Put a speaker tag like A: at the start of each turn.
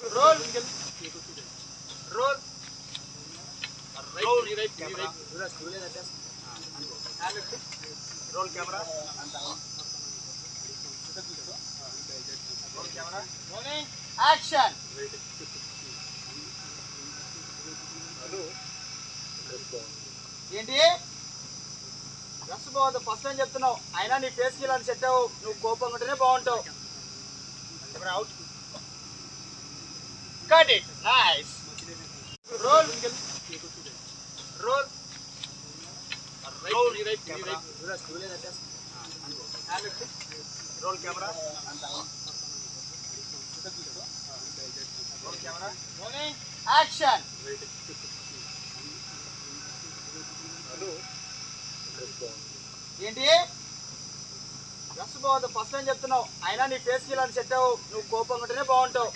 A: role roll roll roll camera roll camera action ఏంటి dress బాగుంది first time చెప్తున్నావు అయినా నీ ఫేస్కి ఇలా సెట్ అవ్వు నువ్వు కోపంగా ఉంటేనే బాగుంటావు out cut it nice roll roll roll roll camera roll camera action ఏంటి డ్రెస్ బాగుంది ఫస్ట్ టైం చెప్తున్నావు అయినా నీ ఫేస్కి ఇలా సెట్ అవ్వు నువ్వు కోపంగా ఉంటేనే బాగుంటావు